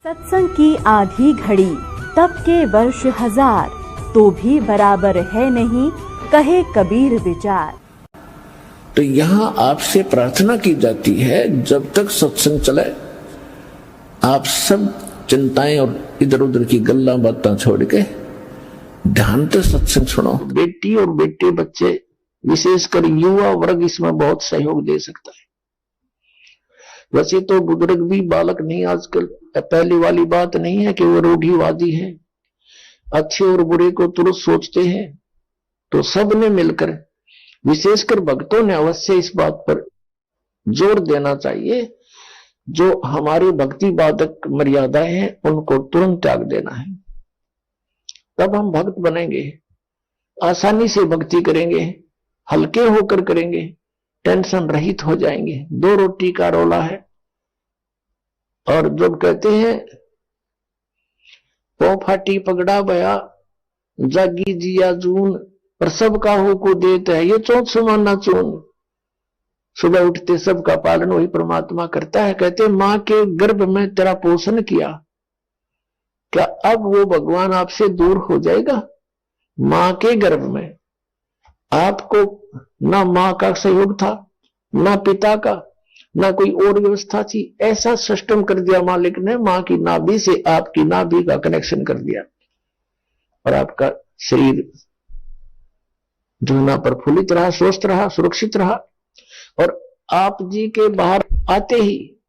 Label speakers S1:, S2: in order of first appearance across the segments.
S1: सत्संग की आधी घड़ी तब के वर्ष हजार, तो भी बराबर है नहीं कहे कबीर विचार।
S2: तो यहाँ आपसे प्रार्थना की जाती है, जब तक सत्संग चले आप सब चिंताएं और इधर उधर की गल्ला बातें छोड़ के ध्यान से सत्संग सुनो। बेटी और बेटे बच्चे, विशेषकर युवा वर्ग इसमें बहुत सहयोग दे सकता है। वैसे तो बुजुर्ग भी बालक नहीं, आजकल पहले वाली बात नहीं है कि वो रूढ़िवादी है, अच्छे और बुरे को तुरंत सोचते हैं। तो सबने मिलकर, विशेषकर भक्तों ने अवश्य इस बात पर जोर देना चाहिए, जो हमारी भक्ति बाधक मर्यादाएं हैं उनको तुरंत त्याग देना है। तब हम भक्त बनेंगे, आसानी से भक्ति करेंगे, हल्के होकर करेंगे, टेंशन रहित हो जाएंगे। दो रोटी का रोला है। और जब कहते हैं पौ फाटी पगड़ा बया जागी जिया जून, पर सबका हो को देते है ये चौथ सुमाना चून। सुबह उठते सबका पालन वही परमात्मा करता है। कहते मां के गर्भ में तेरा पोषण किया, क्या अब वो भगवान आपसे दूर हो जाएगा? मां के गर्भ में आपको ना मां का सहयोग था, ना पिता का, ना कोई और व्यवस्था थी। ऐसा सिस्टम कर दिया मालिक ने, मां की नाभि से आपकी नाभि का कनेक्शन कर दिया और आपका शरीर जो ना प्रफुल्लित रहा, स्वस्थ रहा, सुरक्षित रहा। और आप जी के बाहर आते ही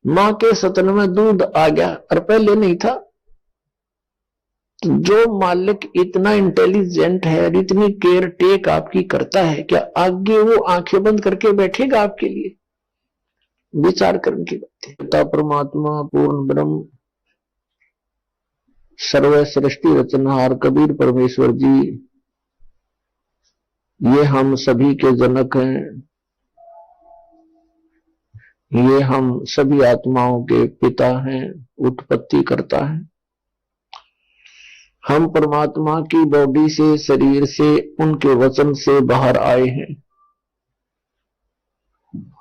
S2: मां के सतन में दूध आ गया और पहले नहीं था। जो मालिक इतना इंटेलिजेंट है, इतनी केयर टेक आपकी करता है, क्या आगे वो आंखें बंद करके बैठेगा आपके लिए? विचार करने की बात है। पिता परमात्मा पूर्ण ब्रह्म सर्व सृष्टि रचनहार कबीर परमेश्वर जी, ये हम सभी के जनक हैं, ये हम सभी आत्माओं के पिता हैं, उत्पत्ति करता है। हम परमात्मा की बॉडी से, शरीर से, उनके वचन से बाहर आए हैं।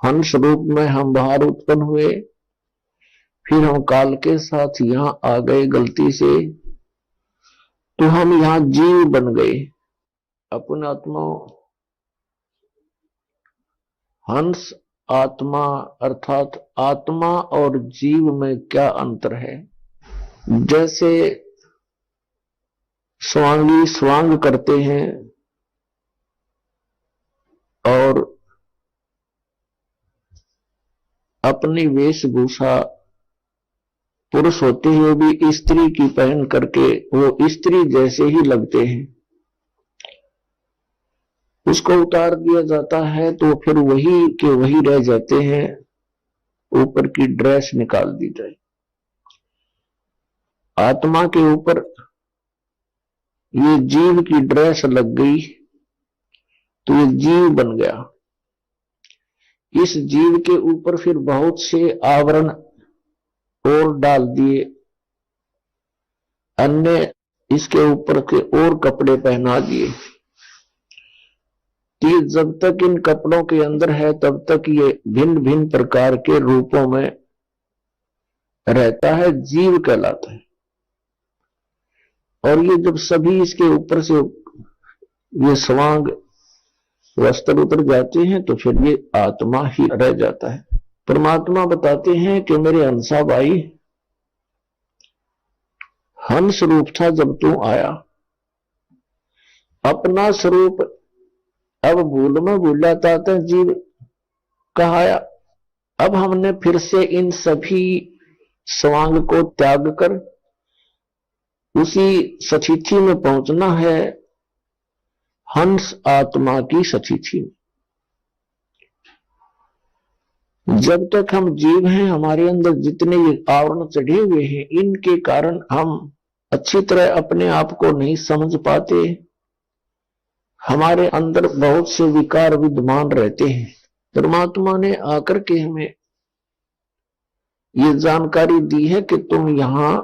S2: हंस रूप में हम बाहर उत्पन्न हुए, फिर हम काल के साथ यहां आ गए गलती से, तो हम यहां जीव बन गए। अपने आत्मा हंस आत्मा अर्थात आत्मा और जीव में क्या अंतर है? जैसे स्वांगी स्वांग करते हैं और अपनी वेशभूषा पुरुष होते हुए भी स्त्री की पहन करके वो स्त्री जैसे ही लगते हैं, उसको उतार दिया जाता है तो फिर वही के वही रह जाते हैं, ऊपर की ड्रेस निकाल दी जाए। आत्मा के ऊपर ये जीव की ड्रेस लग गई तो ये जीव बन गया। इस जीव के ऊपर फिर बहुत से आवरण और डाल दिए, अन्य इसके ऊपर के और कपड़े पहना दिए। ये जब तक इन कपड़ों के अंदर है तब तक ये भिन्न भिन्न प्रकार के रूपों में रहता है, जीव कहलाता है। और ये जब सभी इसके ऊपर से ये स्वांग वस्त्र उतर जाते हैं तो फिर ये आत्मा ही रह जाता है। परमात्मा बताते हैं कि मेरे हंसा भाई, हंस रूप था जब तू आया, अपना स्वरूप अब भूल में भूला था जीव कहाया। अब हमने फिर से इन सभी स्वांग को त्याग कर उसी सतिथि में पहुंचना है, हंस आत्मा की सतिथि में। जब तक हम जीव हैं, हमारे अंदर जितने ये आवरण चढ़े हुए हैं, इनके कारण हम अच्छी तरह अपने आप को नहीं समझ पाते। हमारे अंदर बहुत से विकार विद्यमान रहते हैं। परमात्मा ने आकर के हमें ये जानकारी दी है कि तुम यहां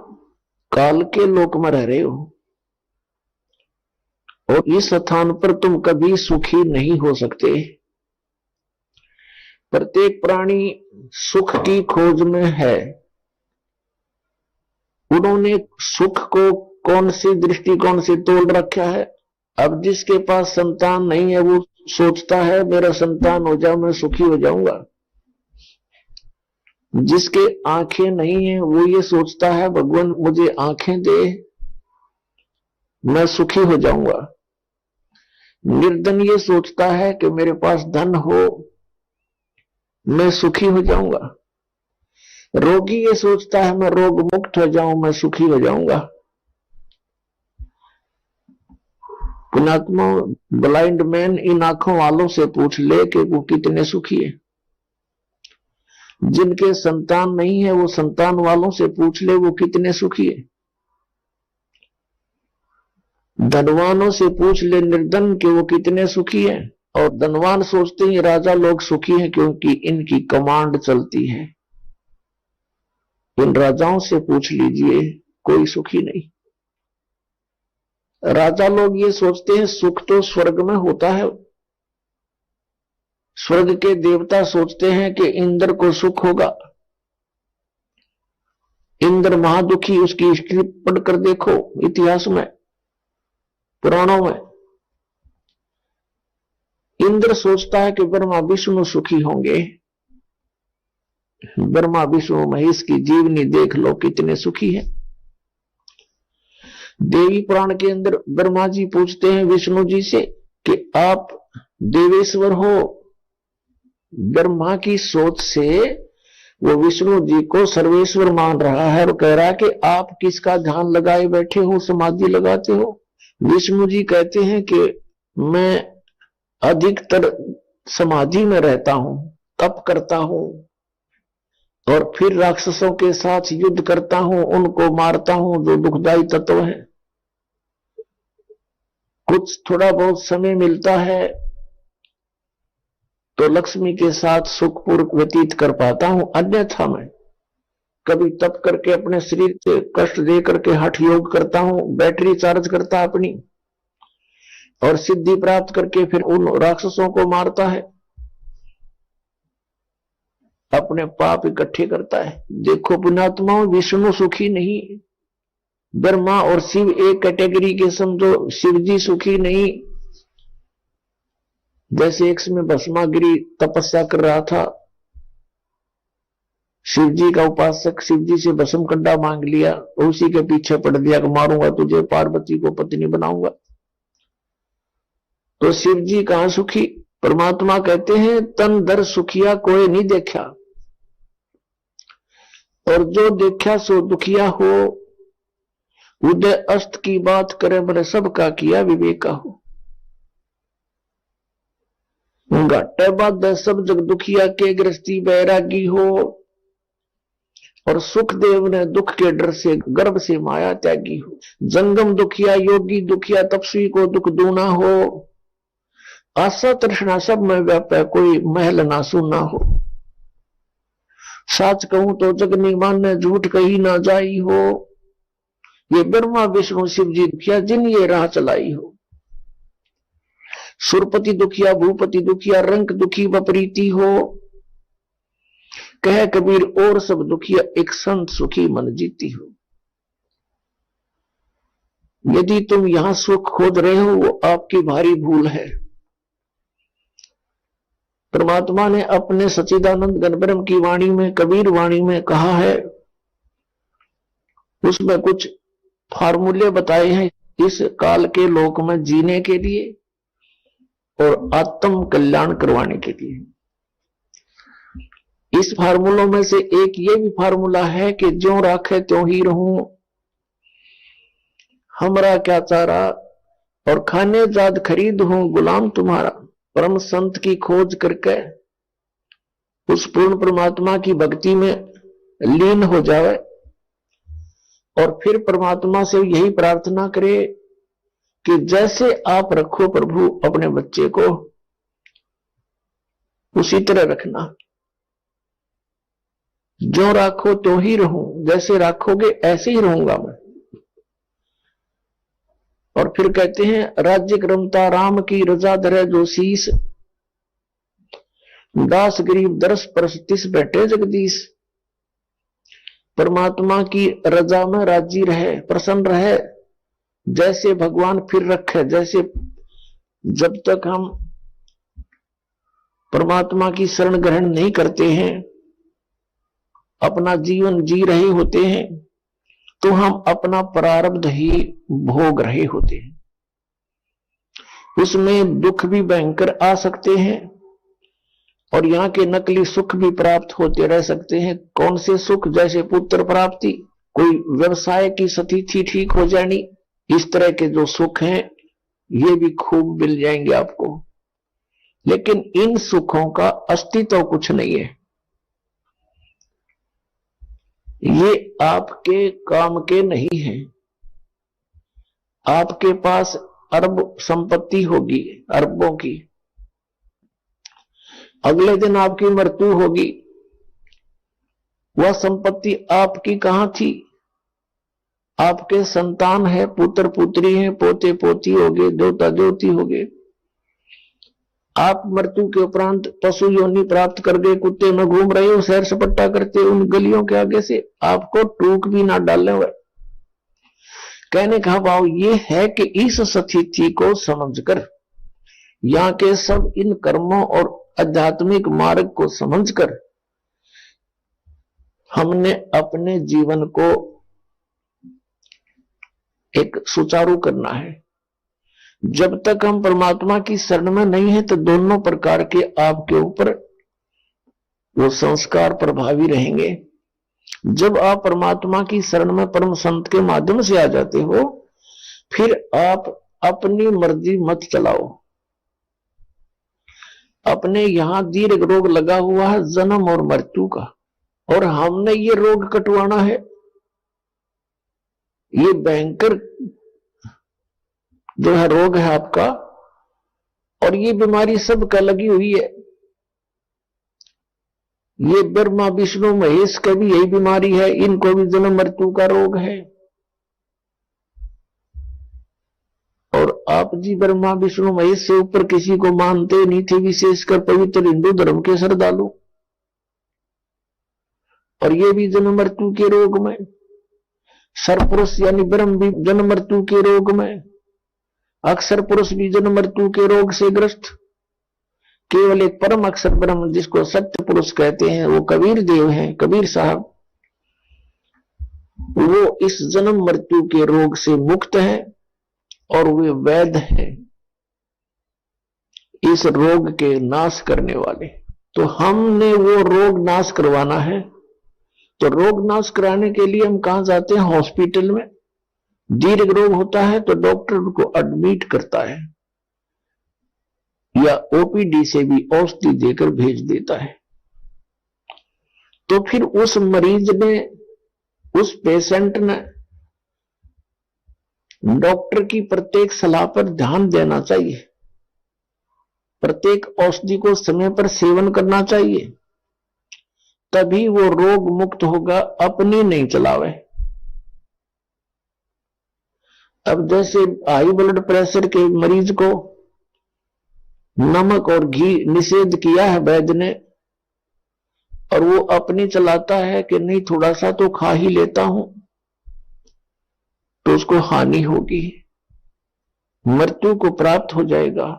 S2: काल के लोक में रह रहे हो और इस स्थान पर तुम कभी सुखी नहीं हो सकते। प्रत्येक प्राणी सुख की खोज में है, उन्होंने सुख को कौन से दृष्टिकोण से तोड़ रखा है। अब जिसके पास संतान नहीं है वो सोचता है मेरा संतान हो जाए मैं सुखी हो जाऊंगा। जिसके आंखें नहीं है वो ये सोचता है भगवान मुझे आंखें दे मैं सुखी हो जाऊंगा। निर्धन ये सोचता है कि मेरे पास धन हो मैं सुखी हो जाऊंगा। रोगी ये सोचता है मैं रोग मुक्त हो जाऊं मैं सुखी हो जाऊंगा। पुण्यात्मा ब्लाइंड मैन इन आंखों वालों से पूछ ले कि वो कितने सुखी है। जिनके संतान नहीं है वो संतान वालों से पूछ ले वो कितने सुखी है। धनवानों से पूछ ले निर्धन के वो कितने सुखी है। और धनवान सोचते हैं राजा लोग सुखी हैं क्योंकि इनकी कमांड चलती है। इन राजाओं से पूछ लीजिए कोई सुखी नहीं। राजा लोग ये सोचते हैं सुख तो स्वर्ग में होता है। स्वर्ग के देवता सोचते हैं कि इंद्र को सुख होगा। इंद्र महादुखी उसकी हिस्ट्री पढ़कर देखो इतिहास में पुराणों में। इंद्र सोचता है कि ब्रह्मा विष्णु सुखी होंगे। ब्रह्मा विष्णु महेश की जीवनी देख लो कितने सुखी है। देवी पुराण के अंदर ब्रह्मा जी पूछते हैं विष्णु जी से कि आप देवेश्वर हो। ब्रह्मा की सोच से वो विष्णु जी को सर्वेश्वर मान रहा है और कह रहा है कि आप किसका ध्यान लगाए बैठे हो समाधि लगाते हो। विष्णु जी कहते हैं कि मैं अधिकतर समाधि में रहता हूं तप करता हूं और फिर राक्षसों के साथ युद्ध करता हूं उनको मारता हूं जो दुखदाई तत्व है। कुछ थोड़ा बहुत समय मिलता है तो लक्ष्मी के साथ सुखपूर्वक व्यतीत कर पाता हूं। अन्यथा मैं कभी तप करके अपने शरीर से कष्ट दे करके हठ योग करता हूं बैटरी चार्ज करता अपनी और सिद्धि प्राप्त करके फिर उन राक्षसों को मारता है अपने पाप इकट्ठे करता है। देखो पुण्यात्माओं विष्णु सुखी नहीं। ब्रह्मा और शिव एक कैटेगरी के समझो। शिव जी सुखी नहीं। जैसे एक समय भस्मागिरी तपस्या कर रहा था शिव जी का उपासक शिव जी से भस्म कंडा मांग लिया उसी के पीछे पड़ दिया कि मारूंगा तुझे पार्वती को पत्नी बनाऊंगा। तो शिव जी कहां सुखी। परमात्मा कहते हैं तन दर सुखिया कोई नहीं देखा और जो देखा सो दुखिया हो। उदय अस्त की बात करे मैंने सबका किया विवेका हो। घाटे बाद सब जग दुखिया के गृहस्थी बैरागी हो और सुखदेव ने दुख के डर से गर्भ से माया त्यागी हो। जंगम दुखिया योगी दुखिया तपस्वी को दुख दूना हो। आशा तृष्णा सब में व्यापै कोई महल ना सुना हो। साच कहूं तो जग नहीं माने झूठ कही ना जाई हो। ये ब्रह्मा विष्णु शिव जी दुखिया जिन ये राह चलाई हो। सुरपति दुखिया भूपति दुखिया रंक दुखी वपरीति हो। कह कबीर और सब दुखिया एक संत सुखी मन जीती हो। यदि तुम यहां सुख खोज रहे हो वो आपकी भारी भूल है। परमात्मा ने अपने सच्चिदानंद गणब्रह्म की वाणी में कबीर वाणी में कहा है उसमें कुछ फार्मूले बताए हैं इस काल के लोक में जीने के लिए और आत्म कल्याण करवाने के लिए। इस फार्मूलों में से एक ये भी फार्मूला है कि ज्यों राखे त्यों ही रहूं हमरा क्या चारा और खाने जाद खरीद हूं गुलाम तुम्हारा। परम संत की खोज करके उस पूर्ण परमात्मा की भक्ति में लीन हो जाए और फिर परमात्मा से यही प्रार्थना करे कि जैसे आप रखो प्रभु अपने बच्चे को उसी तरह रखना। जो राखो तो ही रहूं जैसे राखोगे ऐसे ही रहूंगा मैं। और फिर कहते हैं राज्य क्रमता राम की रजा धरे जो शीस दास गरीब दरस परस तिस बैठे जगदीश। परमात्मा की रजा में राजी रहे, प्रसन्न रहे, जैसे भगवान फिर रखे। जैसे जब तक हम परमात्मा की शरण ग्रहण नहीं करते हैं, अपना जीवन जी रहे होते हैं, तो हम अपना प्रारब्ध ही भोग रहे होते हैं। उसमें दुख भी भयंकर आ सकते हैं और यहाँ के नकली सुख भी प्राप्त होते रह सकते हैं। कौन से सुख? जैसे पुत्र प्राप्ति, कोई व्यवसाय की स्थिति ठीक हो जानी, इस तरह के जो सुख हैं ये भी खूब मिल जाएंगे आपको। लेकिन इन सुखों का अस्तित्व कुछ नहीं है, ये आपके काम के नहीं है। आपके पास अरब संपत्ति होगी, अरबों की, अगले दिन आपकी मृत्यु होगी, वह संपत्ति आपकी कहां थी? आपके संतान है, पुत्र पुत्री है, पोते पोती होगे, दोता दोती होगे। आप मृत्यु के उपरांत पशु योनि प्राप्त कर गए, कुत्ते में घूम रहे हो, सैर सपट्टा करते उन गलियों के आगे से, आपको टूक भी ना डालने हुए। कहने का भाव ये है कि इस स्थिति को समझकर, यहाँ के सब इन कर्मों और आध्यात्मिक मार्ग को समझकर हमने अपने जीवन को एक सुचारू करना है। जब तक हम परमात्मा की शरण में नहीं है तो दोनों प्रकार के आपके ऊपर वो संस्कार प्रभावी रहेंगे। जब आप परमात्मा की शरण में परम संत के माध्यम से आ जाते हो, फिर आप अपनी मर्जी मत चलाओ। अपने यहां दीर्घ रोग लगा हुआ है जन्म और मृत्यु का, और हमने ये रोग कटवाना है। ये भयंकर जो है रोग है आपका, और ये बीमारी सबका लगी हुई है। ये ब्रह्मा विष्णु महेश का भी यही बीमारी है, इनको भी जन्म मृत्यु का रोग है। और आप जी ब्रह्मा विष्णु महेश से ऊपर किसी को मानते नहीं थे, विशेषकर पवित्र हिंदू धर्म के श्रद्धालु, और ये भी जन्म मृत्यु के रोग में। सरपुरुष यानी ब्रह्म भी जन्म मृत्यु के रोग में, अक्षर पुरुष भी जन्म मृत्यु के रोग से ग्रस्त। केवल एक परम अक्षर ब्रह्म जिसको सत्य पुरुष कहते हैं, वो कबीर देव हैं, कबीर साहब, वो इस जन्म मृत्यु के रोग से मुक्त हैं और वे वैद्य हैं, इस रोग के नाश करने वाले। तो हमने वो रोग नाश करवाना है, तो रोग नाश कराने के लिए हम कहां जाते हैं? हॉस्पिटल में। दीर्घ रोग होता है तो डॉक्टर उनको एडमिट करता है या ओपीडी से भी औषधि देकर भेज देता है। तो फिर उस मरीज ने, उस पेशेंट ने डॉक्टर की प्रत्येक सलाह पर ध्यान देना चाहिए, प्रत्येक औषधि को समय पर सेवन करना चाहिए, तभी वो रोग मुक्त होगा, अपनी नहीं चलावे। अब जैसे हाई ब्लड प्रेशर के मरीज को नमक और घी निषेध किया है वैद्य ने, और वो अपनी चलाता है कि नहीं थोड़ा सा तो खा ही लेता हूं, तो उसको हानि होगी, मृत्यु को प्राप्त हो जाएगा।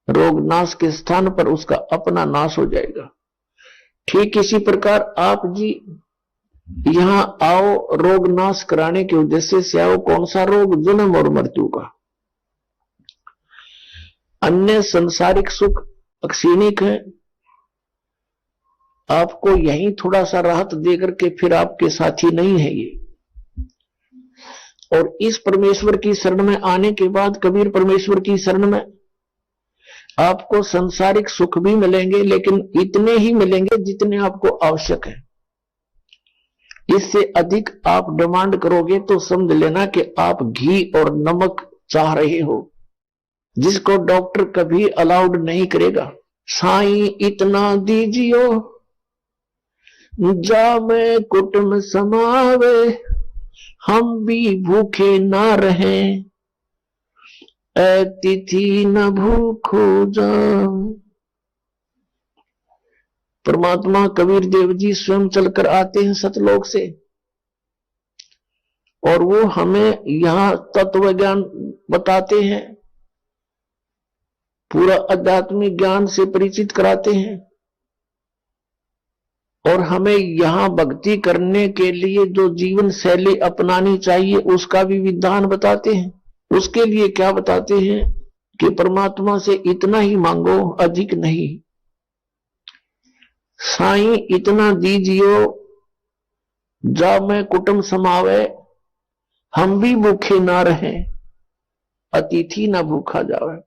S2: रोग नाश के स्थान पर उसका अपना नाश हो जाएगा। ठीक इसी प्रकार आप जी यहां आओ रोग नाश कराने के उद्देश्य से आओ। कौन सा रोग? जन्म और मृत्यु का। अन्य संसारिक सुख अक्षीणिक है, आपको यहीं थोड़ा सा राहत देकर के फिर आपके साथी नहीं है ये। और इस परमेश्वर की शरण में आने के बाद, कबीर परमेश्वर की शरण में, आपको संसारिक सुख भी मिलेंगे, लेकिन इतने ही मिलेंगे जितने आपको आवश्यक है। इससे अधिक आप डिमांड करोगे तो समझ लेना कि आप घी और नमक चाह रहे हो, जिसको डॉक्टर कभी अलाउड नहीं करेगा। साईं इतना दीजियो जामे कुटुंब समावे, हम भी भूखे ना रहें, ऐ तिथि न भूखो जाओ। परमात्मा कबीर देव जी स्वयं चलकर आते हैं सतलोक से, और वो हमें यहाँ तत्व ज्ञान बताते हैं, पूरा आध्यात्मिक ज्ञान से परिचित कराते हैं, और हमें यहाँ भक्ति करने के लिए जो जीवन शैली अपनानी चाहिए उसका भी विधान बताते हैं। उसके लिए क्या बताते हैं कि परमात्मा से इतना ही मांगो, अधिक नहीं। साईं इतना दीजियो जा मैं कुटुंब समावे, हम भी भूखे ना रहे, अतिथि ना भूखा जावे।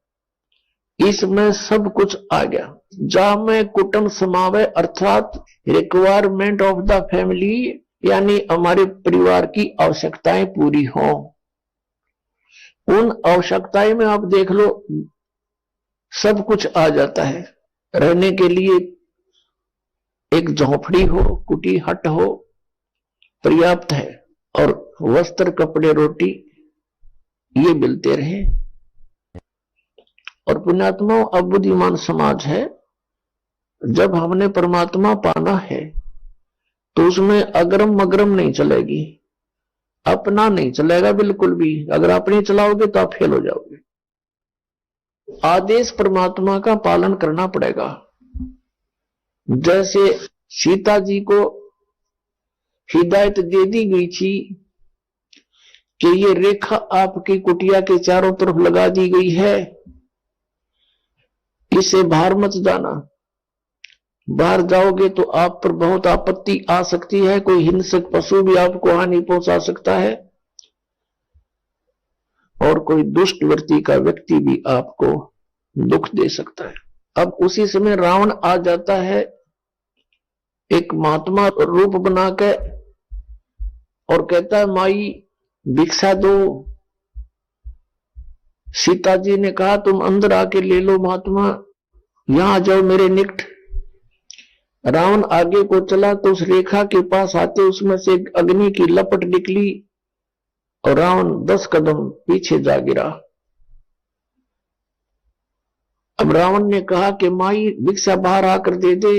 S2: इसमें सब कुछ आ गया। जा में कुटुंब समावे अर्थात रिक्वायरमेंट ऑफ द फैमिली, यानी हमारे परिवार की आवश्यकताएं पूरी हों। उन आवश्यकताएं में आप देख लो सब कुछ आ जाता है। रहने के लिए एक झोपड़ी हो, कुटी हट हो, पर्याप्त है, और वस्त्र कपड़े रोटी ये मिलते रहे। और पुण्यात्मा अब बुद्धिमान समाज है, जब हमने परमात्मा पाना है तो उसमें अगरम मगरम नहीं चलेगी, अपना नहीं चलेगा बिल्कुल भी। अगर अपनी चलाओगे तो आप फेल हो जाओगे। आदेश परमात्मा का पालन करना पड़ेगा। जैसे सीता जी को हिदायत दे दी गई थी कि ये रेखा आपकी कुटिया के चारों तरफ लगा दी गई है, इसे बाहर मत जाना, बाहर जाओगे तो आप पर बहुत आपत्ति आ सकती है, कोई हिंसक पशु भी आपको हानि पहुंचा सकता है, और कोई दुष्ट वृत्ति का व्यक्ति भी आपको दुख दे सकता है। अब उसी समय रावण आ जाता है एक महात्मा रूप बना के और कहता है माई भिक्षा दो। सीता जी ने कहा तुम अंदर आके ले लो महात्मा, यहां जाओ मेरे निकट। रावण आगे को चला तो उस रेखा के पास आते उसमें से अग्नि की लपट निकली और रावण 10 कदम पीछे जा गिरा। अब रावण ने कहा कि माई भिक्षा बाहर आकर दे दे,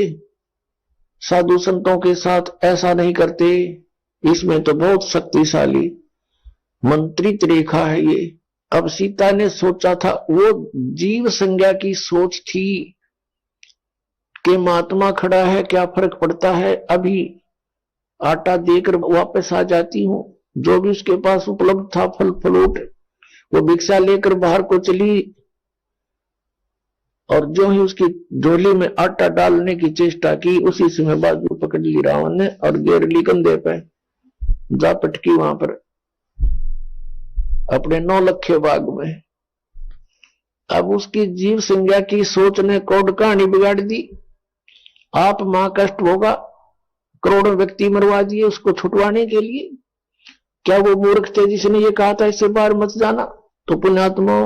S2: साधु संतों के साथ ऐसा नहीं करते, इसमें तो बहुत शक्तिशाली मंत्रित रेखा है ये। अब सीता ने सोचा था, वो जीव संज्ञा की सोच थी कि महात्मा खड़ा है क्या फर्क पड़ता है, अभी आटा देकर वापस आ जाती हूं। जो भी उसके पास उपलब्ध था फल फ्रूट वो भिक्षा लेकर बाहर को चली, और जो ही उसकी झोली में आटा डालने की चेष्टा की उसी समय बाजू पकड़ ली रावण ने और गिर ली कंधे पे, जा पटकी वहां पर अपने 9 लखे बाग में। अब उसकी जीव संज्ञा की सोच ने कोड कहानी बिगाड़ दी। आप मां कष्ट होगा, करोड़ों व्यक्ति मरवा दिए उसको छुटवाने के लिए। क्या वो मूर्ख थे जिसने ये कहा था इससे बाहर मत जाना? तो पुण्यात्मा,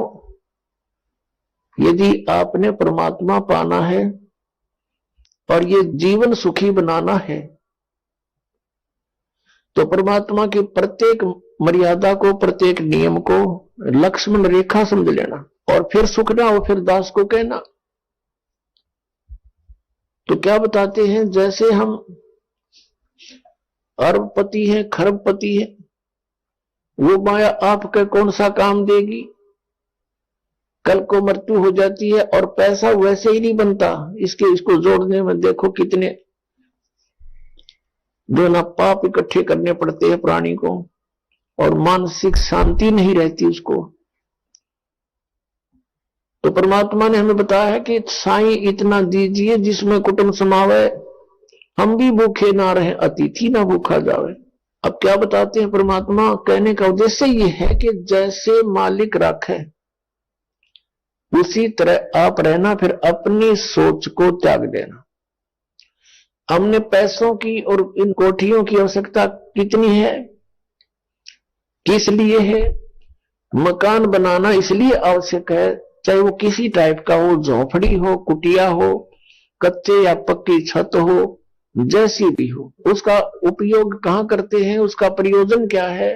S2: यदि आपने परमात्मा पाना है और ये जीवन सुखी बनाना है तो परमात्मा की प्रत्येक मर्यादा को, प्रत्येक नियम को लक्ष्मण रेखा समझ लेना, और फिर सुख ना हो फिर दास को कहना। तो क्या बताते हैं, जैसे हम अरबपति हैं, खरबपति हैं, वो माया आपका कौन सा काम देगी? कल को मृत्यु हो जाती है और पैसा वैसे ही नहीं बनता। इसको जोड़ने में देखो कितने जो ना पाप इकट्ठे करने पड़ते हैं प्राणी को, और मानसिक शांति नहीं रहती उसको। तो परमात्मा ने हमें बताया है कि साईं इतना दीजिए जिसमें कुटुंब समावे, हम भी भूखे ना रहे, अतिथि ना भूखा जावे। अब क्या बताते हैं परमात्मा? कहने का उद्देश्य ये है कि जैसे मालिक राखे उसी तरह आप रहना, फिर अपनी सोच को त्याग देना। हमने पैसों की और इन कोठियों की आवश्यकता कितनी है, किस लिए है? मकान बनाना इसलिए आवश्यक है, चाहे वो किसी टाइप का हो, झोपड़ी हो, कुटिया हो, कच्चे या पक्की छत हो, जैसी भी हो। उसका उपयोग कहां करते हैं, उसका प्रयोजन क्या है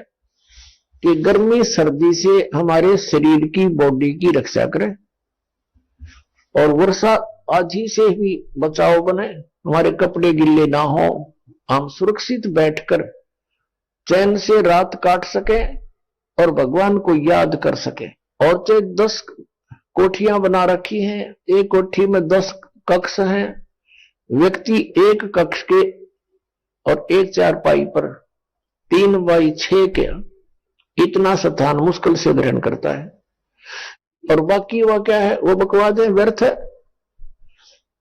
S2: कि गर्मी सर्दी से हमारे शरीर की, बॉडी की रक्षा करे, और वर्षा आधी से भी बचाव बने, हमारे कपड़े गिल्ले ना हो, हम सुरक्षित बैठकर चैन से रात काट सके और भगवान को याद कर सके। और चाहे 10 कोठियां बना रखी हैं, एक कोठी में 10 कक्ष हैं, व्यक्ति एक कक्ष के और एक चारपाई पर 3x6 के इतना स्थान मुश्किल से ग्रहण करता है। और बाकी वह क्या है, वो बकवाद है, व्यर्थ है।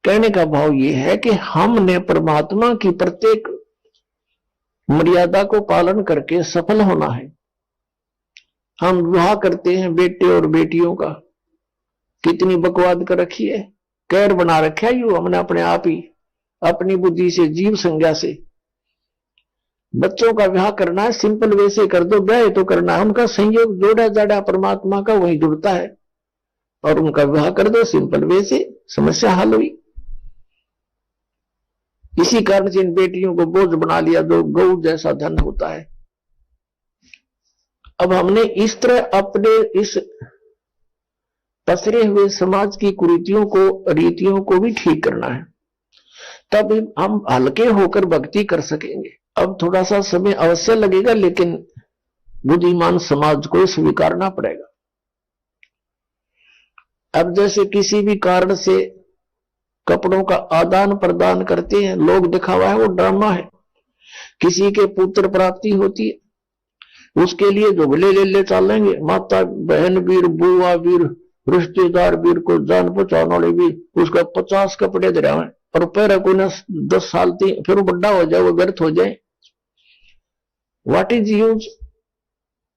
S2: कहने का भाव ये है कि हमने परमात्मा की प्रत्येक मर्यादा को पालन करके सफल होना है। हम विवाह करते हैं बेटे और बेटियों का, कितनी बकवाद कर रखी है, कैर बना रखा है यू हमने अपने आप ही, अपनी बुद्धि से, जीव संज्ञा से। बच्चों का विवाह करना है, सिंपल वे से कर दो, ब्याह तो करना है, उनका संयोग जोड़ा जाड़ा परमात्मा का वही जुड़ता है, और उनका विवाह कर दो सिंपल वे से, समस्या हल हुई। इसी कारण से इन बेटियों को बोझ बना लिया जो गौ जैसा धन होता है। अब हमने इस तरह अपने इस पसरे हुए समाज की कुरीतियों को, रीतियों को भी ठीक करना है, तब हम हल्के होकर भक्ति कर सकेंगे। अब थोड़ा सा समय अवश्य लगेगा, लेकिन बुद्धिमान समाज को स्वीकारना पड़ेगा। अब जैसे किसी भी कारण से कपड़ों का आदान प्रदान करते हैं, लोग दिखावा है, वो ड्रामा है। किसी के पुत्र प्राप्ति होती है, उसके लिए झुगले ले चलेंगे, माता बहन वीर, बुआ वीर, रिश्तेदार वीर को जान पहचान वाले वीर, उसका 50 कपड़े दे रहे हैं, और पैरा को 10 साल फिर वो बड़ा हो जाए, वो व्यर्थ हो जाए, व्हाट इज यूज।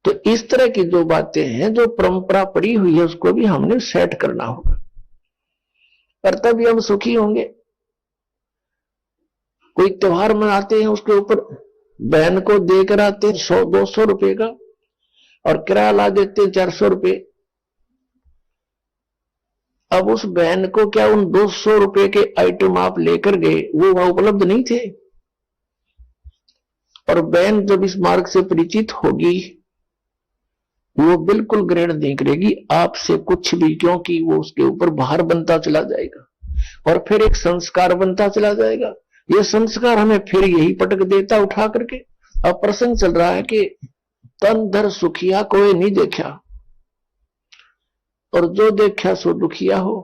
S2: तो इस तरह की जो बातें हैं, जो परंपरा पड़ी हुई है, उसको भी हमने सेट करना होगा, और तभी हम सुखी होंगे। कोई त्योहार मनाते हैं, उसके ऊपर बहन को देकर आते हैं 100-200 रुपए का, और किराया ला देते हैं 400 रुपए। अब उस बहन को क्या उन 200 रुपए के आइटम आप लेकर गए, वो वहां उपलब्ध नहीं थे? और बहन जब इस मार्ग से परिचित होगी, वो बिल्कुल ग्रहण नहीं करेगी आपसे कुछ भी, क्योंकि वो उसके ऊपर भार बनता चला जाएगा, और फिर एक संस्कार बनता चला जाएगा। ये संस्कार हमें फिर यही पटक देता उठा करके। अब प्रसंग चल रहा है कि तन धर सुखिया कोई नहीं देखा, और जो देखा सो दुखिया हो।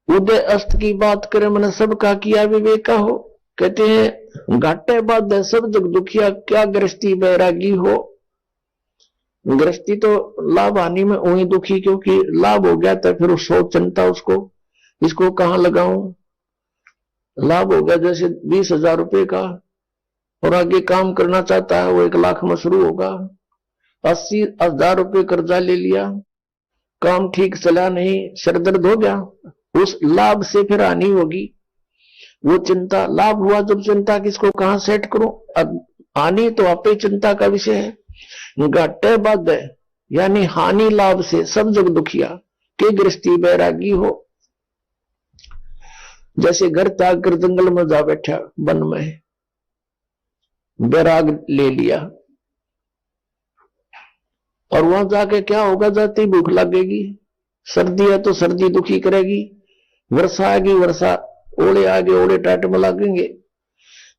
S2: उदय अस्त की बात करे, मैंने सबका किया विवेका हो। कहते हैं घाटे बाद सब जग दुखिया, क्या गृहस्थी बैरागी हो। गृहस्थी तो लाभ हानि में वही दुखी, क्योंकि लाभ हो गया तो फिर सोच चिंता उसको, इसको कहां लगाऊं। लाभ हो गया जैसे 20,000 रुपए का, और आगे काम करना चाहता है, वो 1 लाख में शुरू होगा। 80,000 रुपए कर्जा ले लिया, काम ठीक चला नहीं, सरदर्द हो गया, उस लाभ से फिर हानि होगी। वो चिंता, लाभ हुआ जब चिंता किसको कहां सेट करूं, अब हानि तो आपे चिंता का विषय है। घाटे बाद है, यानी हानि लाभ से सब जग दुखिया, के गृहस्थी बैरागी हो। जैसे घर त्याग कर जंगल में जा बैठा, वन में बैराग ले लिया, और वहां जाके क्या होगा, जाती भूख लगेगी, सर्दी है तो सर्दी दुखी करेगी, वर्षा आएगी, वर्षा, ओले आगे ओले टाट में लगेंगे।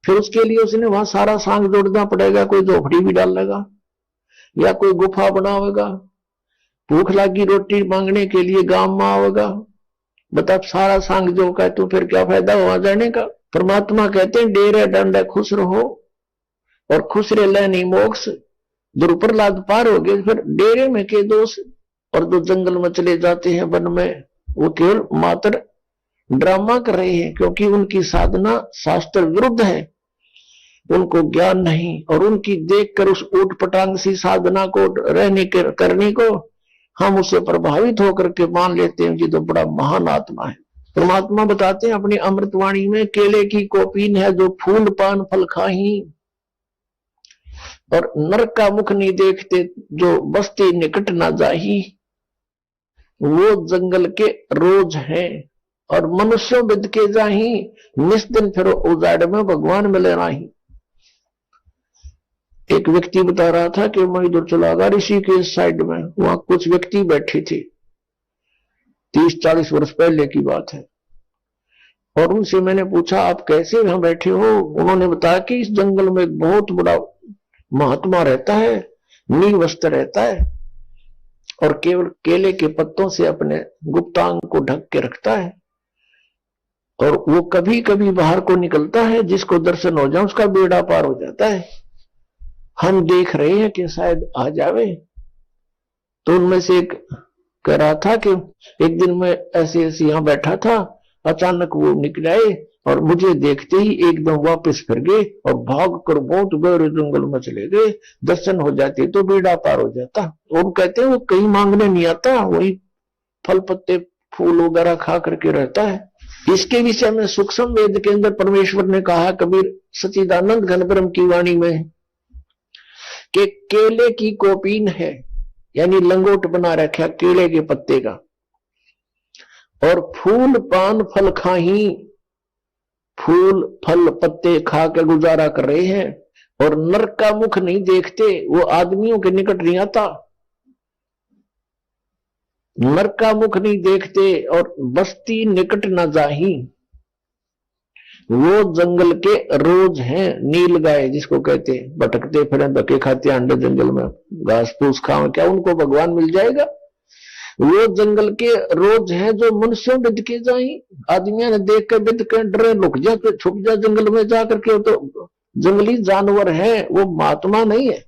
S2: फिर उसके लिए उसने वहां सारा सांग जोड़ना पड़ेगा, कोई झोपड़ी भी डालेगा या कोई गुफा बनावेगा। भूख लगी रोटी मांगने के लिए गांव में आवेगा, बता सारा सांग जो का, तो फिर क्या फायदा वहां जाने का। परमात्मा कहते हैं डेरे डंडे खुश रहो, और खुश रह नहीं मोक्ष। दुर्प्रहलाद पार हो गए, फिर डेरे में के दोष। और जो जंगल में चले जाते हैं वन में, वो केवल मात्र ड्रामा कर रहे हैं, क्योंकि उनकी साधना शास्त्र विरुद्ध है, उनको ज्ञान नहीं। और उनकी देखकर उस ऊट पटांग सी साधना को रहने के करने को हम उससे प्रभावित होकर के मान लेते हैं कि तो बड़ा महान आत्मा है। परमात्मा बताते हैं अपनी अमृतवाणी में, केले की कोपीन है जो फूल पान फल खाही, और नरक का मुख नहीं देखते जो बस्ती निकट ना जाही। वो जंगल के रोज हैं, और मनुष्यों विद के जाही, निस्दिन फिर उजाड़ में भगवान मिले नाही। एक व्यक्ति बता रहा था कि मैं इधर चला गया ऋषिकेश साइड में, वहां कुछ व्यक्ति बैठे थे, 30-40 वर्ष पहले की बात है। और उनसे मैंने पूछा आप कैसे वहां बैठे हो। उन्होंने बताया कि इस जंगल में एक बहुत बड़ा महात्मा रहता है, निर्वस्त्र रहता है और केवल केले के पत्तों से अपने गुप्तांग को ढक के रखता है, और वो कभी कभी बाहर को निकलता है, जिसको दर्शन हो जाए उसका बेड़ा पार हो जाता है। हम देख रहे हैं कि शायद आ जावे। तो उनमें से एक कह रहा था कि एक दिन मैं ऐसे ऐसे यहां बैठा था, अचानक वो निकल आए और मुझे देखते ही एकदम वापस फिर गए और भाग कर बहुत गहरे जंगल में चले गए। दर्शन हो जाते तो बेड़ा पार हो जाता। और कहते हैं वो कहीं मांगने नहीं आता, वही फल पत्ते फूल वगैरह खा करके रहता है। इसके विषय में सूक्ष्म वेद के अंदर परमेश्वर ने कहा, कबीर सच्चिदानंद घन ब्रह्म की वाणी में, कि केले की कोपीन है, यानी लंगोट बना रखा केले के पत्ते का, और फूल पान फल खाही, फूल फल पत्ते खा के गुजारा कर रहे हैं, और नरक का मुख नहीं देखते, वो आदमियों के निकट नहीं आता, नरक का मुख नहीं देखते, और बस्ती निकट न जाही, वो जंगल के रोज हैं, नील गाय जिसको कहते हैं, भटकते फिरे धक्के खाते अंडे जंगल में, घास फूस खाओ, क्या उनको भगवान मिल जाएगा? वो जंगल के रोज हैं जो मनुष्यों बिद के जाए, आदमियों ने देख कर बिद के डरे, लुक जा, छुप जा जंगल में जाकर के, तो जंगली जानवर है, वो महात्मा नहीं है।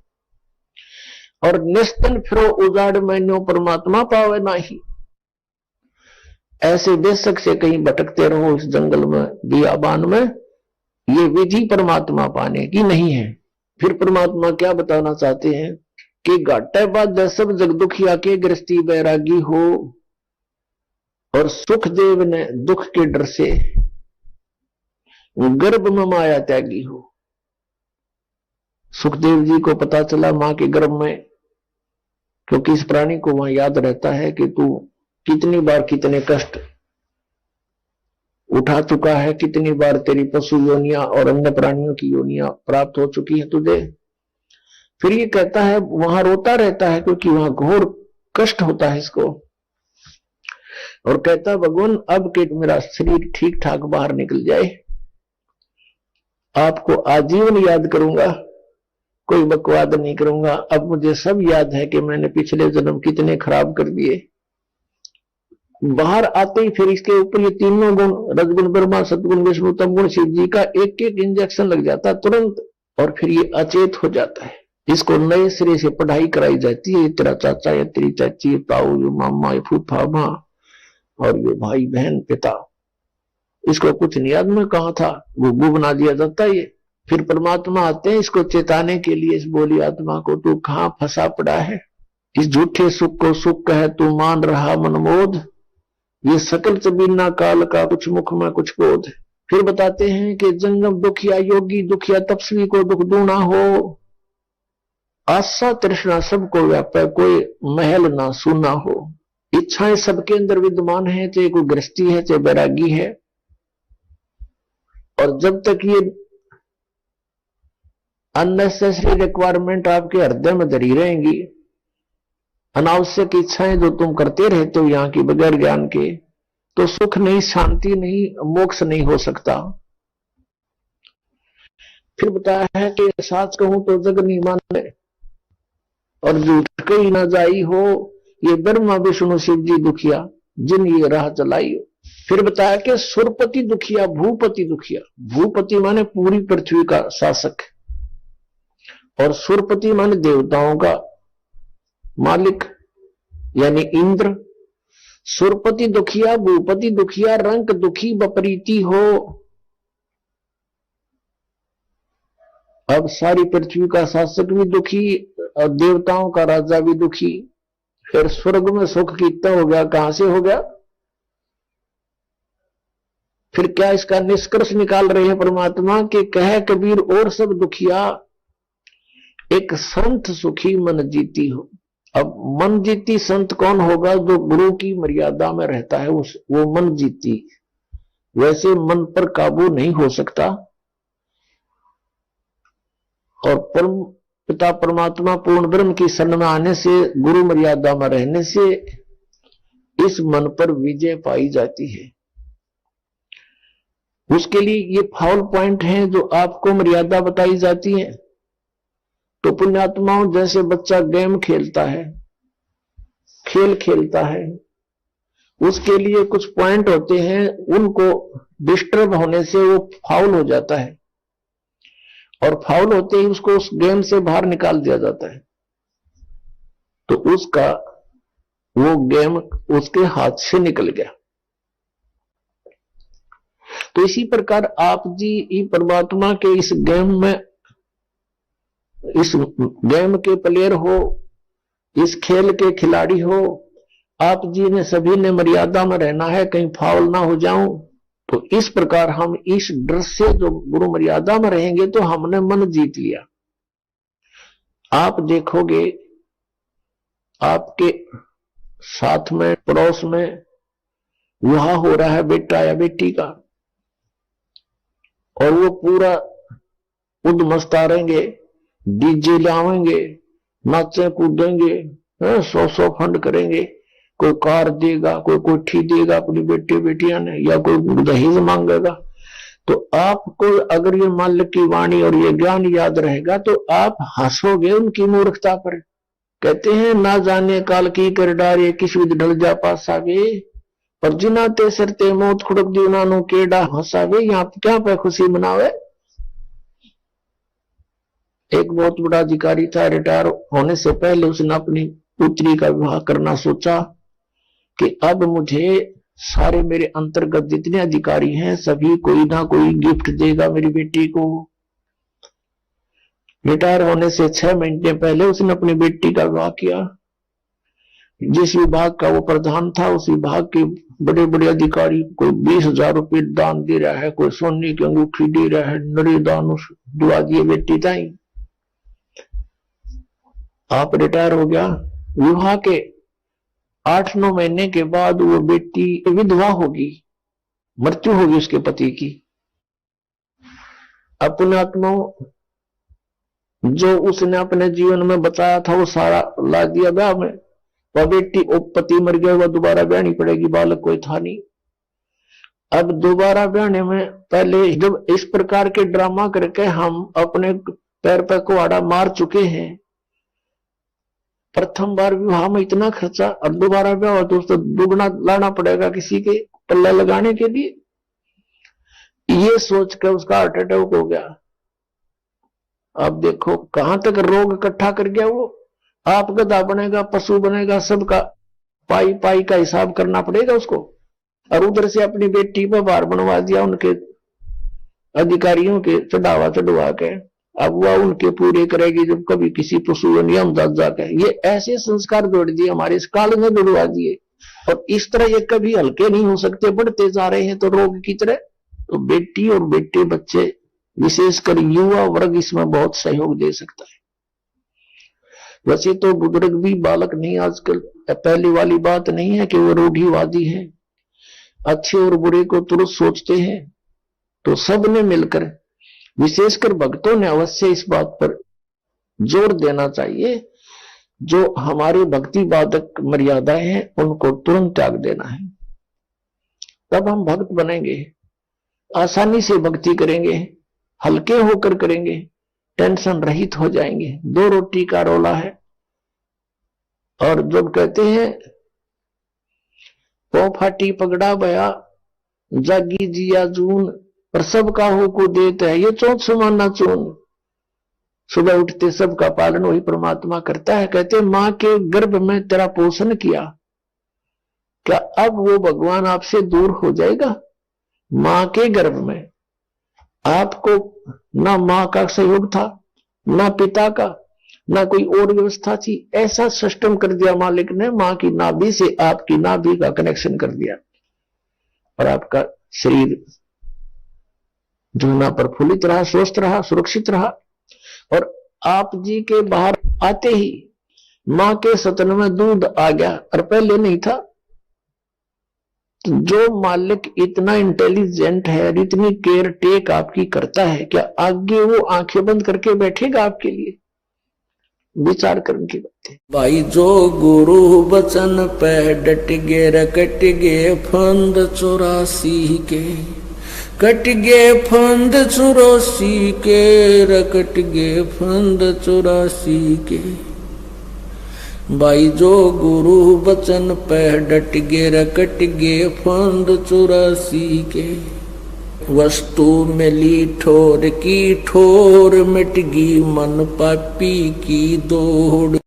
S2: और निस्तन फिरो उजाड़ मैन्यो परमात्मा पावे नाही, ऐसे बेशक से कहीं भटकते रहो इस जंगल में बियाबान में, ये विधि परमात्मा पाने की नहीं है। फिर परमात्मा क्या बताना चाहते हैं कि घाटे बाद सब जग दुखिया के गृहस्थी बैरागी हो, और सुखदेव ने दुख के डर से गर्भ में माया त्यागी हो। सुखदेव जी को पता चला मां के गर्भ में, क्योंकि इस प्राणी को वहां याद रहता है कि तू कितनी बार कितने कष्ट उठा चुका है, कितनी बार तेरी पशु योनिया और अन्य प्राणियों की योनिया प्राप्त हो चुकी है तुझे। फिर ये कहता है, वहां रोता रहता है क्योंकि वहां घोर कष्ट होता है इसको, और कहता है भगवान अब के मेरा शरीर ठीक ठाक बाहर निकल जाए, आपको आजीवन याद करूंगा, कोई बकवाद नहीं करूंगा। अब मुझे सब याद है कि मैंने पिछले जन्म कितने खराब कर दिए। बाहर आते ही फिर इसके ऊपर ये तीनों गुण, रजगुण ब्रह्मा, सतगुण विष्णु, तमगुण शिव जी का एक एक इंजेक्शन लग जाता है तुरंत, और फिर ये अचेत हो जाता है। इसको नए सिरे से पढ़ाई कराई जाती है, तेरा चाचा या तेरी चाची, ये ताऊ, ये मामा, ये फूफा माँ, और ये भाई बहन पिता, इसको कुछ नहीं याद में कहा था, गुग्गू बना दिया जाता है ये। फिर परमात्मा आते हैं इसको चेताने के लिए, इस बोली आत्मा को, तू कहां फंसा पड़ा है, इस झूठे सुख को सुख कहे तू मान रहा मनमोद, ये सकल चबीना काल का कुछ मुख में कुछ बोध। फिर बताते हैं कि जंगम दुखिया योगी दुखिया तपस्वी को दुख दूना हो, आशा तृष्णा सबको व्यापे, कोई महल ना सुना हो। इच्छाएं सबके अंदर विद्यमान है, चाहे कोई गृहस्थी है चाहे बैरागी है, और जब तक ये अननेसेसरी रिक्वायरमेंट आपके हृदय में धरी रहेंगी, अनावश्यक इच्छाएं जो तुम करते रहते हो यहां की बगैर ज्ञान के, तो सुख नहीं, शांति नहीं, मोक्ष नहीं हो सकता। फिर बताया है कि साच कहूं तो जग नहीं माने, और झूठ कही ना जाई हो, ये ब्रह्मा विष्णु शिव जी दुखिया जिन ये राह चलाई हो। फिर बताया कि सुरपति दुखिया भूपति दुखिया, भूपति माने पूरी पृथ्वी का शासक, और सुरपति माने देवताओं का मालिक यानी इंद्र। सुरपति दुखिया भूपति दुखिया, रंक दुखी बपरीति हो। अब सारी पृथ्वी का शासक भी दुखी और देवताओं का राजा भी दुखी। फिर स्वर्ग में सुख कितना हो गया, कहां से हो गया? फिर क्या इसका निष्कर्ष निकाल रहे हैं परमात्मा के, कहे कबीर और सब दुखिया, एक संत सुखी मन जीती हो। अब मन जीती संत कौन होगा? जो गुरु की मर्यादा में रहता है वो मन जीती। वैसे मन पर काबू नहीं हो सकता, और परम पिता परमात्मा पूर्ण ब्रह्म की शरण में आने से, गुरु मर्यादा में रहने से इस मन पर विजय पाई जाती है। उसके लिए ये फाउल पॉइंट हैं जो आपको मर्यादा बताई जाती है। तो पुण्यात्माओं, जैसे बच्चा गेम खेलता है, खेल खेलता है, उसके लिए कुछ पॉइंट होते हैं, उनको डिस्टर्ब होने से वो फाउल हो जाता है, और फाउल होते ही उसको उस गेम से बाहर निकाल दिया जाता है, तो उसका वो गेम उसके हाथ से निकल गया। तो इसी प्रकार आप जी परमात्मा के इस गेम में, इस गेम के प्लेयर हो, इस खेल के खिलाड़ी हो, आप जी ने सभी ने मर्यादा में रहना है, कहीं फाउल ना हो जाऊं। तो इस प्रकार हम इस डर से जो गुरु मर्यादा में रहेंगे तो हमने मन जीत लिया। आप देखोगे आपके साथ में पड़ोस में विवाह हो रहा है बेटा या बेटी का, और वो पूरा उद्मस्ता रहेंगे, डीजे लावेंगे, नाचे कूदेंगे, 100 फंड करेंगे, कोई कार देगा, कोई कोठी देगा अपनी बेटी बेटियां ने, या कोई दहेज मांगेगा। तो आपको अगर ये माल्य की वाणी और ये ज्ञान याद रहेगा तो आप हंसोगे उनकी मूर्खता पर। कहते हैं ना जाने काल की कर डारे, किस विध ढल जा पासावे, पर जिना ते सरते मौत खुड़क दी उन्होंने केड़ा हंसावे। यहाँ क्या पे खुशी मनावे। एक बहुत बड़ा अधिकारी था, रिटायर होने से पहले उसने अपनी पुत्री का विवाह करना सोचा कि अब मुझे सारे मेरे अंतर्गत जितने अधिकारी हैं सभी कोई ना कोई गिफ्ट देगा मेरी बेटी को। रिटायर होने से 6 महीने पहले उसने अपनी बेटी का विवाह किया। जिस विभाग का वो प्रधान था उस विभाग के बड़े बड़े अधिकारी, कोई 20,000 रुपये दान दे रहा है, कोई सोने की अंगूठी दे रहा है, नरे दान दुआ दिए बेटी ताई। आप रिटायर हो गया, विवाह के 8-9 महीने के बाद वो बेटी विधवा होगी, मृत्यु होगी उसके पति की। अपने आत्माओं जो उसने अपने जीवन में बताया था वो सारा ला दिया ब्याह में। वह बेटी पति मर गया, वह दोबारा ब्याहनी पड़ेगी, बालक कोई था नहीं। अब दोबारा ब्याहने में पहले जब इस प्रकार के ड्रामा करके हम अपने पैर पर कुहाड़ा मार चुके हैं, प्रथम बार विवाह में इतना खर्चा, और दोबारा ब्याह तो उसको दुगना लाना पड़ेगा किसी के पल्ला लगाने के लिए, ये सोचकर उसका हार्ट अटैक हो गया। अब देखो कहां तक रोग इकट्ठा कर गया वो। आप गधा बनेगा, पशु बनेगा, सबका पाई पाई का हिसाब करना पड़ेगा उसको। और उधर से अपनी बेटी पर भार बनवा दिया उनके अधिकारियों के चढ़ावा चढ़वा के। अब वह उनके पूरे करेगी जब कभी किसी पशु नियम जाके। ये ऐसे संस्कार जोड़ दिए हमारे इस काल में, जुड़वा दिए। और इस तरह ये कभी हल्के नहीं हो सकते, बढ़ते जा रहे हैं तो रोग की तरह। तो बेटी और बेटे बच्चे, विशेषकर युवा वर्ग इसमें बहुत सहयोग दे सकता है। वैसे तो बुजुर्ग भी बालक नहीं, आजकल पहली वाली बात नहीं है कि वो रूढ़िवादी है, अच्छे और बुरे को तुरंत सोचते हैं। तो सबने मिलकर, विशेषकर भक्तों ने अवश्य इस बात पर जोर देना चाहिए, जो हमारी भक्ति बाधक मर्यादाएं हैं उनको तुरंत त्याग देना है। तब हम भक्त बनेंगे, आसानी से भक्ति करेंगे, हल्के होकर करेंगे, टेंशन रहित हो जाएंगे। 2 रोटी का रोला है। और जब कहते हैं पौ फाटी पगड़ा बया, जागी जिया जून, पर सबका हो को देता है ये चौथ समाना चून। सुबह उठते सबका पालन वही परमात्मा करता है। कहते मां के गर्भ में तेरा पोषण किया, क्या अब वो भगवान आपसे दूर हो जाएगा? मां के गर्भ में आपको ना मां का सहयोग था, ना पिता का, ना कोई और व्यवस्था थी। ऐसा सिस्टम कर दिया मालिक ने, मां की नाभि से आपकी नाभि का कनेक्शन कर दिया, और आपका शरीर जो ना प्रफुल्लित रहा, स्वस्थ रहा, सुरक्षित रहा। और आप जी के बाहर आते ही मां के सतन में दूध आ गया, और पहले नहीं था। जो मालिक इतना इंटेलिजेंट है, इतनी केयर टेक आपकी करता है, क्या आगे वो आंखें बंद करके बैठेगा आपके लिए? विचार करने की बात है भाई। जो गुरु वचन पे डट गे, रकट गे फंद 84 के, कट गे फंद 84 के, रकट गे फंद 84 के। भाई जो गुरु बचन पे डट गे, रकट गे फंद 84 के। वस्तु मिली ठोर की ठोर, मिट गई मन पापी की दौड़।